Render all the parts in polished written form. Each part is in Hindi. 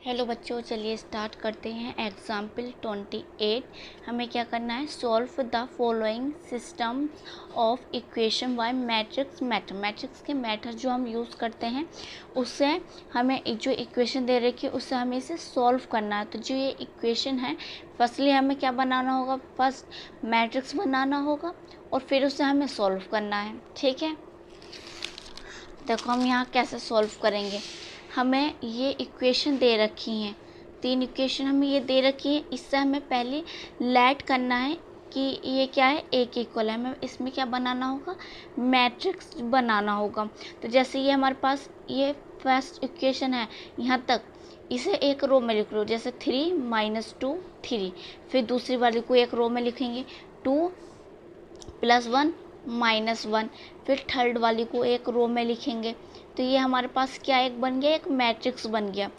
हेलो बच्चों, चलिए स्टार्ट करते हैं। एग्जाम्पल 28। हमें क्या करना है? Solve the following system of equation by matrix method. Matrix के मेथड जो हम यूज़ करते हैं उससे हमें जो इक्वेशन दे रखी है उससे हमें इसे सॉल्व करना है। तो जो ये इक्वेशन है, फर्स्टली हमें क्या बनाना होगा? फर्स्ट मैट्रिक्स बनाना होगा और फिर उसे हमें सॉल्व करना है। ठीक है, देखो हम यहाँ कैसे सॉल्व करेंगे। हमें ये इक्वेशन दे रखी हैं, तीन इक्वेशन हमें ये दे रखी है। इससे हमें पहले लेट करना है कि ये क्या है, एक इक्वल है। हमें इसमें क्या बनाना होगा? मैट्रिक्स बनाना होगा। तो जैसे ये हमारे पास ये फर्स्ट इक्वेशन है, यहाँ तक इसे एक रो में लिख लो, जैसे 3 - 2 3। फिर दूसरी वाली को एक रो में लिखेंगे, 2 + 1 - 1। फिर थर्ड वाली को एक रो में लिखेंगे। तो ये हमारे पास क्या एक बन गया, एक मैट्रिक्स बन गया।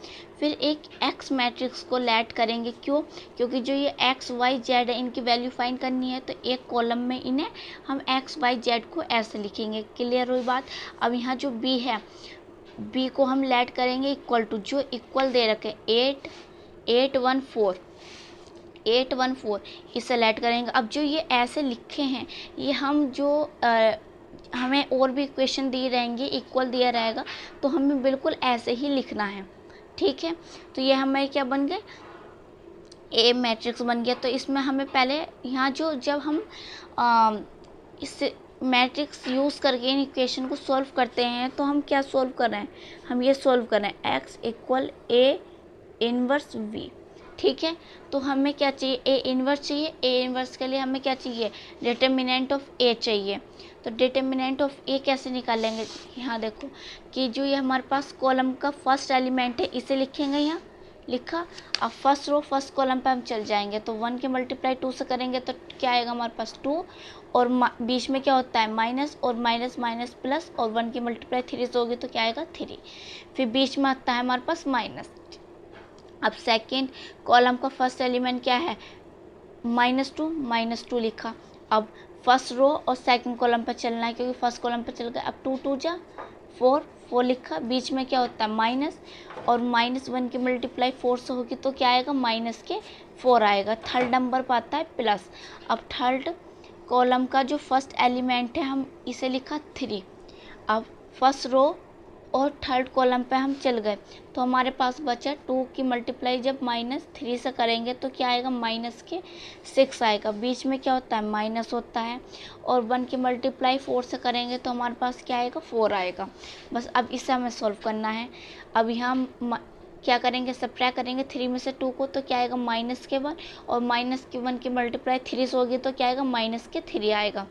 फिर एक एक्स मैट्रिक्स को लेट करेंगे। क्यों? क्योंकि जो ये एक्स वाई जेड है इनकी वैल्यू फाइंड करनी है, तो एक कॉलम में इन्हें हम एक्स वाई जेड को ऐसे लिखेंगे। क्लियर हुई बात? अब यहाँ जो बी है, बी को हम लेट करेंगे इक्वल टू, जो इक्वल दे रखे 8 8 1 4 8 1 4, इसे लेट करेंगे। अब जो ये ऐसे लिखे हैं, ये हम जो हमें और भी इक्वेशन दी रहेंगी, इक्वल दिया रहेगा, तो हमें बिल्कुल ऐसे ही लिखना है। ठीक है, तो ये हमें क्या बन गए? ए मैट्रिक्स बन गया। तो इसमें हमें पहले यहाँ जो जब हम इस मैट्रिक्स यूज़ करके इन इक्वेशन को सॉल्व करते हैं, तो हम क्या सॉल्व कर रहे हैं? हम ये सॉल्व कर रहे हैं x = A इनवर्स v। ठीक है, तो हमें क्या चाहिए? ए इनवर्स चाहिए। ए इनवर्स के लिए हमें क्या चाहिए? डिटर्मिनेंट ऑफ ए चाहिए। तो डिटर्मिनेंट ऑफ ए कैसे निकालेंगे? यहाँ देखो कि जो ये हमारे पास कॉलम का फर्स्ट एलिमेंट है, इसे लिखेंगे। यहाँ लिखा। अब फर्स्ट रो फर्स्ट कॉलम पे हम चल जाएंगे, तो 1 के मल्टीप्लाई 2 से करेंगे तो क्या आएगा हमारे पास? 2। और बीच में क्या होता है? माइनस, और माइनस माइनस प्लस, और 1 की मल्टीप्लाई 3 से होगी तो क्या आएगा? 3। फिर बीच में आता है हमारे पास माइनस। अब सेकेंड कॉलम का फर्स्ट एलिमेंट क्या है? -2 लिखा। अब फर्स्ट रो और सेकंड कॉलम पर चलना है, क्योंकि फर्स्ट कॉलम पर चल गए। अब 2 2 जा 4 लिखा। बीच में क्या होता है? माइनस, और -1 की मल्टीप्लाई 4 से होगी तो क्या आएगा? -4 आएगा। थर्ड नंबर पर आता है प्लस। अब थर्ड कॉलम का जो फर्स्ट एलिमेंट है, हम इसे लिखा 3। अब फर्स्ट रो और थर्ड कॉलम पे हम चल गए, तो हमारे पास बचा 2 की मल्टीप्लाई जब -3 से करेंगे तो क्या आएगा? -6 आएगा। बीच में क्या होता है? माइनस होता है। और 1 की मल्टीप्लाई 4 से करेंगे तो हमारे पास क्या आएगा? 4 आएगा। बस अब इसे हमें सॉल्व करना है। अब यहाँ क्या करेंगे? सब्ट्रैक्ट करेंगे 3 में से 2 को, तो क्या आएगा? -1। और -1 की मल्टीप्लाई 3 से होगी तो क्या आएगा? -3 आएगा।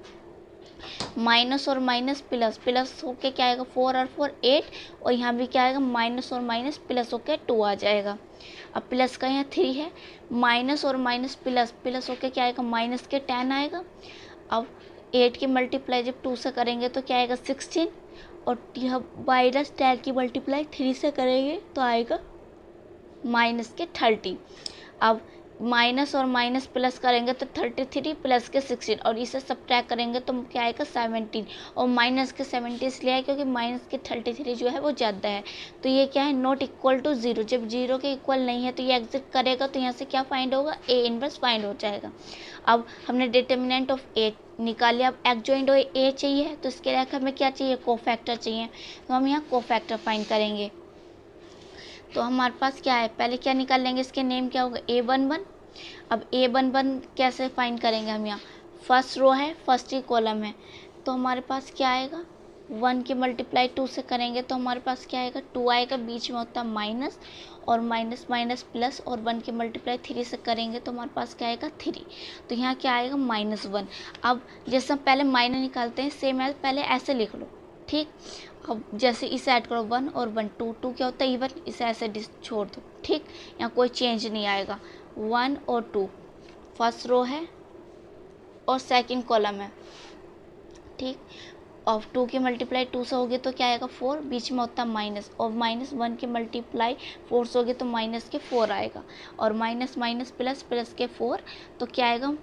माइनस और माइनस प्लस, प्लस होके क्या आएगा? 4 और 4 8। और यहाँ भी क्या आएगा? माइनस और माइनस प्लस होके 2 आ जाएगा। अब प्लस का यहाँ 3 है, माइनस और माइनस प्लस, प्लस होके क्या आएगा? माइनस के 10 आएगा। अब 8 की मल्टीप्लाई जब 2 से करेंगे तो क्या आएगा? 16। और यह -10 की मल्टीप्लाई 3 से करेंगे तो आएगा -30। अब माइनस और माइनस प्लस करेंगे तो 33 प्लस के 16, और इसे सब्ट्रैक्ट करेंगे तो क्या आएगा? 17। और माइनस के 17 इसलिए है क्योंकि माइनस के 33 जो है वो ज़्यादा है। तो ये क्या है? Not equal to 0। जब 0 के इक्वल नहीं है तो ये एग्जिट करेगा, तो यहाँ से क्या फाइंड होगा? ए इनवर्स फाइंड हो जाएगा। अब हमने डिटर्मिनेंट ऑफ ए निकाल लिया। अब एडजॉइंट ए चाहिए, तो इसके लिए हमें क्या चाहिए? कोफैक्टर चाहिए। तो हम यहाँ कोफैक्टर फाइंड करेंगे। तो हमारे पास क्या है? पहले क्या निकाल लेंगे? इसके नेम क्या होगा? A11। अब A11 कैसे फाइंड करेंगे हम? यहाँ फर्स्ट रो है, फर्स्ट ही कॉलम है, तो हमारे पास क्या आएगा? 1 की मल्टीप्लाई 2 से करेंगे तो हमारे पास क्या आएगा? 2 आएगा। बीच में होता है माइनस, और माइनस माइनस प्लस, और 1 की मल्टीप्लाई 3 से करेंगे तो हमारे पास क्या आएगा? 3। तो यहाँ क्या आएगा? -1। अब जैसे हम पहले माइनस निकालते हैं, सेम है, पहले ऐसे लिख लो। ठीक, अब जैसे इसे ऐड करो 1 और 1 2 2 क्या होता है? इवन। इसे ऐसे छोड़ दो। ठीक, यहाँ कोई चेंज नहीं आएगा। 1 और 2 फर्स्ट रो है और सेकंड कॉलम है। ठीक, और 2 की मल्टीप्लाई 2 से होगी तो क्या आएगा? 4। बीच में होता है माइनस, और -1 की मल्टीप्लाई 4 से होगी तो माइनस के 4 आएगा। और माइनस माइनस प्लस, प्लस के 4, तो क्या आएगा?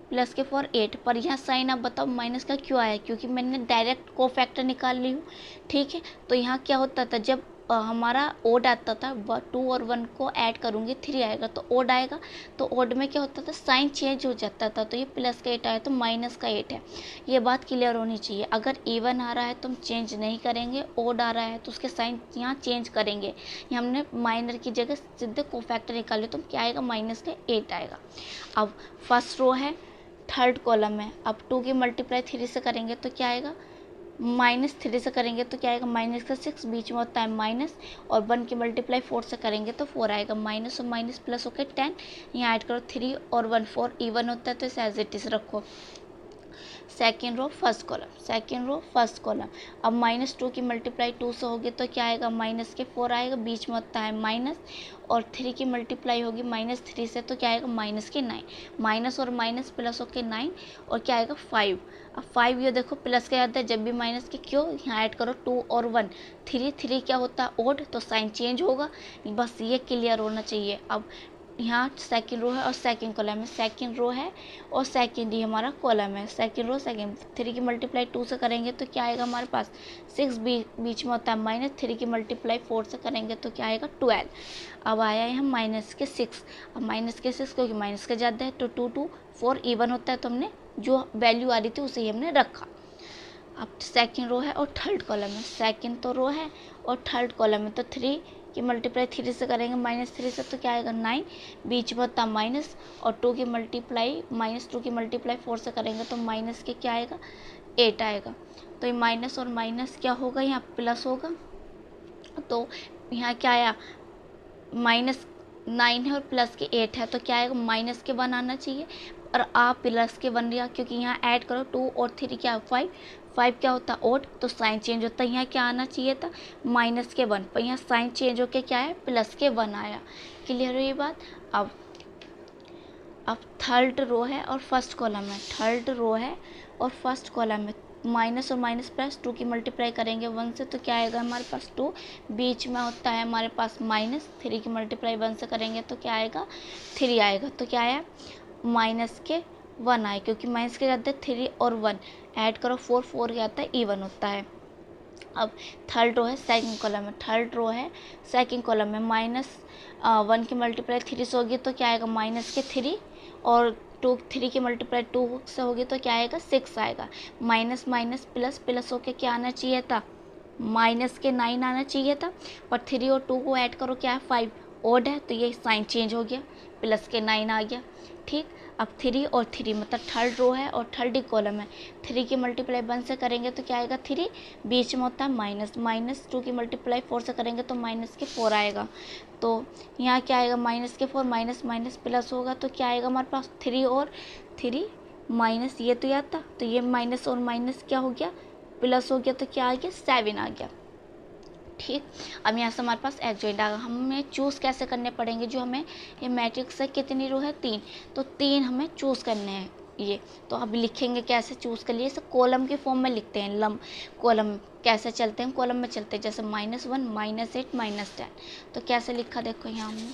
प्लस के 4 8। पर यहाँ साइन आप बताओ माइनस का क्यों आया? क्योंकि मैंने डायरेक्ट कोफैक्टर निकाल ली हूँ। ठीक है, तो यहाँ क्या होता था? जब हमारा ओड आता था, 2 और 1 को ऐड करूँगी 3 आएगा, तो ओड आएगा। तो ओड में क्या होता था, साइन चेंज हो जाता था, तो ये प्लस का 8 आया तो माइनस का 8 है। ये बात क्लियर होनी चाहिए। अगर इवन आ रहा है तो हम चेंज नहीं करेंगे, ओड आ रहा है तो उसके साइन यहाँ चेंज करेंगे। ये हमने माइनर की जगह सीधे कोफैक्टर निकाले, तो क्या आएगा, माइनस का 8 आएगा। अब फर्स्ट रो है, थर्ड कॉलम है। अब 2 की मल्टीप्लाई 3 से करेंगे तो क्या आएगा, -3 से करेंगे तो क्या आएगा, माइनस का 6, बीच में होता है माइनस, और 1 की मल्टीप्लाई 4 से करेंगे तो 4 आएगा। माइनस और माइनस प्लस होकर 10, यहाँ ऐड करो 3 और 1 4, इवन होता है तो इसे एज इट इज रखो। Second row first column, second row first column. अब -2 की मल्टीप्लाई 2 से होगी तो क्या आएगा, माइनस के 4 आएगा, बीच में होता है माइनस, और 3 की मल्टीप्लाई होगी -3 से तो क्या आएगा, माइनस के 9, माइनस और माइनस प्लस होके 9, और क्या आएगा 5। अब 5 ये देखो प्लस का आता है जब भी माइनस के, क्यों, यहाँ ऐड करो 2 और 1, 3 क्या होता है ओड, तो साइन चेंज होगा। बस ये क्लियर होना चाहिए। अब यहाँ सेकंड रो है और सेकंड कॉलम है, सेकंड रो है और सेकंड ही हमारा कॉलम है, सेकंड रो सेकंड। 3 की मल्टीप्लाई 2 से करेंगे तो क्या आएगा हमारे पास, 6, बीच में होता है माइनस, 3 की मल्टीप्लाई 4 से करेंगे तो क्या आएगा 12। अब आया है हम माइनस के 6, अब माइनस के 6 क्योंकि माइनस का ज़्यादा है तो 2 2 4 इवन होता है, तो हमने जो वैल्यू आ रही थी उसे ही हमने रखा। अब सेकंड रो है और थर्ड कॉलम है, सेकंड तो रो है और थर्ड कॉलम है, तो 3 की मल्टीप्लाई 3 से करेंगे -3 से तो क्या आएगा 9, बीच में होता माइनस, और 2 की मल्टीप्लाई -2 की मल्टीप्लाई 4 से करेंगे तो माइनस के क्या आएगा 8 आएगा। तो ये माइनस और माइनस क्या होगा, यहाँ प्लस होगा, तो यहाँ क्या आया, -9 है और प्लस के 8 है, तो क्या आएगा, माइनस के 1 आना चाहिए, और आप प्लस के 1 लिया, क्योंकि यहाँ ऐड करो 2 और 3 क्या 5, 5 क्या होता है ओड, तो साइन चेंज होता है, यहाँ क्या आना चाहिए था, माइनस के 1, पर यहाँ साइन चेंज होके क्या है, प्लस के 1 आया। क्लियर हुई बात। अब थर्ड रो है और फर्स्ट कॉलम है, थर्ड रो है और फर्स्ट कॉलम है, माइनस और माइनस प्लस 2 की मल्टीप्लाई करेंगे 1 से तो क्या आएगा हमारे पास 2, बीच में होता है हमारे पास माइनस, 3 की मल्टीप्लाई 1 से करेंगे तो क्या आएगा 3 आएगा, तो क्या आया माइनस के 1 आए, क्योंकि माइनस के जाते हैं 3 और 1, ऐड करो 4 4 क्या आता है इवन होता है। अब थर्ड रो है सेकंड कॉलम है, थर्ड रो है सेकंड कॉलम में, -1 की मल्टीप्लाई 3 से होगी तो क्या आएगा माइनस के 3, और 3 की मल्टीप्लाई 2 से होगी तो क्या आएगा 6 आएगा। माइनस माइनस प्लस प्लस होके क्या आना चाहिए था, माइनस के 9 आना चाहिए था, पर 3 और 2 को ऐड करो क्या है 5, ओड है तो ये साइन चेंज हो गया, प्लस के 9 आ गया। ठीक, अब 3 और 3 मतलब थर्ड रो है और थर्ड ही कॉलम है, 3 की मल्टीप्लाई 1 से करेंगे तो क्या आएगा 3, बीच में होता है माइनस, 2 की मल्टीप्लाई 4 से करेंगे तो माइनस के 4 आएगा, तो यहाँ क्या आएगा माइनस के 4, माइनस माइनस प्लस होगा तो क्या आएगा हमारे पास 3 और 3 माइनस, ये तो याद था, तो ये माइनस और माइनस क्या हो गया प्लस हो गया, तो क्या आ गया 7 आ गया। ठीक, अब यहाँ से हमारे पास एडजॉइंट आ गया। हमें चूज़ कैसे करने पड़ेंगे, जो हमें ये मैट्रिक्स है कितनी रो है 3, तो 3 हमें चूज़ करने हैं ये, तो अब लिखेंगे कैसे चूज़ कर लिए, इसे कॉलम के फॉर्म में लिखते हैं, लम कॉलम कैसे चलते हैं, कॉलम में चलते हैं, जैसे -1 -8 -10, तो कैसे लिखा देखो यहाँ हमने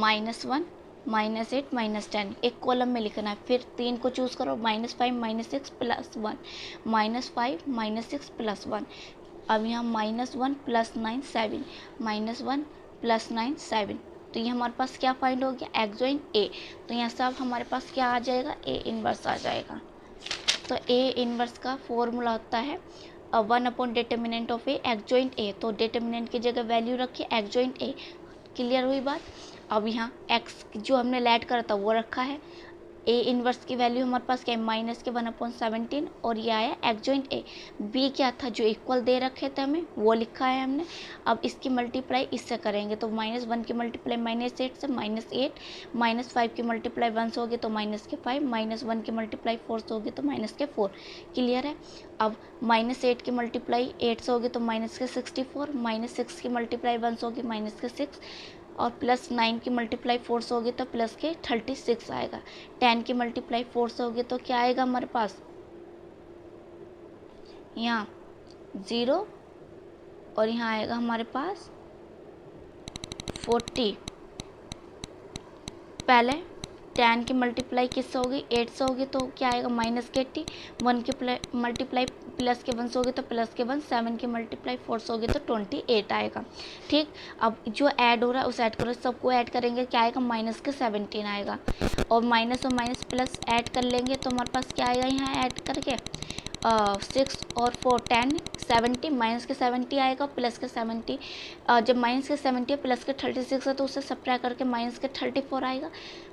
-1 -8 -10 एक कॉलम में लिखना है, फिर 3 को चूज़ करो -5 -6 +1 -5 -6 +1, अब यहाँ -1 + 9 7 -1 + 9 7, तो ये हमारे पास क्या फाइंड हो गया एडजॉइंट ए, तो यहाँ से अब हमारे पास क्या आ जाएगा ए इनवर्स आ जाएगा। तो ए इनवर्स का फॉर्मूला होता है 1 determinant of A adjoint A, तो डिटर्मिनेंट की जगह वैल्यू रखिए एडजॉइंट ए। क्लियर हुई बात। अब यहाँ एक्स जो हमने लेट करा था वो रखा है, ए इनवर्स की वैल्यू हमारे पास क्या है माइनस के 1/17, और ये आया एडजॉइंट ए। बी क्या था जो इक्वल दे रखे थे हमें वो लिखा है हमने, अब इसकी मल्टीप्लाई इससे करेंगे तो -1 की मल्टीप्लाई -8 से -8, -5 की मल्टीप्लाई 1 से होगी तो -5, -1 की मल्टीप्लाई 4 से होगी तो -4। क्लियर है। अब -8 की मल्टीप्लाई 8 से होगी तो -64, -6 की मल्टीप्लाई 1 से होगी -6, और +9 की मल्टीप्लाई 4 से होगी तो +36 आएगा। 10 की मल्टीप्लाई 4 से होगी तो क्या आएगा हमारे पास यहाँ 0, और यहाँ आएगा हमारे पास 40। पहले 10 की मल्टीप्लाई किससे होगी, 8 से होगी, तो क्या आएगा माइनस के 80। 1 की मल्टीप्लाई प्लस के 1 से होगी तो प्लस के 1। 7 की मल्टीप्लाई 4 से होगी तो 28 आएगा। ठीक, अब जो ऐड हो रहा है उस ऐड करो, सबको ऐड करेंगे क्या आएगा, माइनस के 17 आएगा। और माइनस प्लस ऐड कर लेंगे तो हमारे पास क्या आएगा, यहाँ ऐड करके 6 और 4 10 70, माइनस के 70 आएगा, प्लस के 70। जब माइनस के 70 प्लस के 36 है तो उससे सब्ट्रैक्ट करके माइनस के 34 आएगा।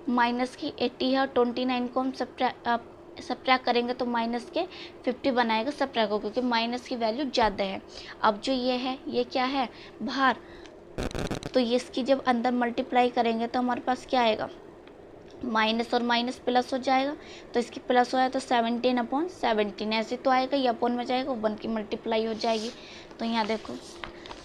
माइनस की 80 है और 29 को हम सब्ट्रैक्ट करेंगे तो माइनस के 50 बनाएगा सब्ट्रैक्ट हो, क्योंकि माइनस की वैल्यू ज़्यादा है। अब जो ये है ये क्या है, बाहर, तो ये इसकी जब अंदर मल्टीप्लाई करेंगे तो हमारे पास क्या आएगा, माइनस और माइनस प्लस हो जाएगा, तो इसकी प्लस हो जाए तो 17/17 ऐसे तो आएगा, ये अपोन में जाएगा, 1 की मल्टीप्लाई हो जाएगी। तो यहाँ देखो,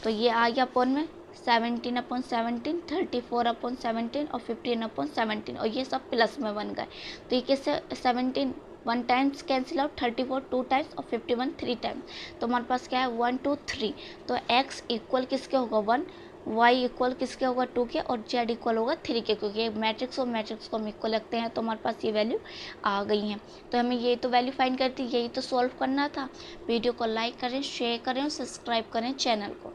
तो ये आ गया अपोन में 17/17, 34/17 और 15/17, और ये सब प्लस में बन गए। तो ये किससे 17 1 टाइम्स कैंसिल आउट, 34 2 टाइम्स और 51 3 टाइम्स। तो हमारे पास क्या है 1 2 3। तो x इक्वल किसके होगा 1, y इक्वल किसके होगा 2 के, और z इक्वल होगा 3 के, क्योंकि मैट्रिक्स और मैट्रिक्स को हम इक्वल रखते हैं। तो हमारे पास ये वैल्यू आ गई है। तो हमें ये तो वैल्यू फाइंड करती, यही तो सॉल्व करना था। वीडियो को लाइक करें, शेयर करें और सब्सक्राइब करें चैनल को।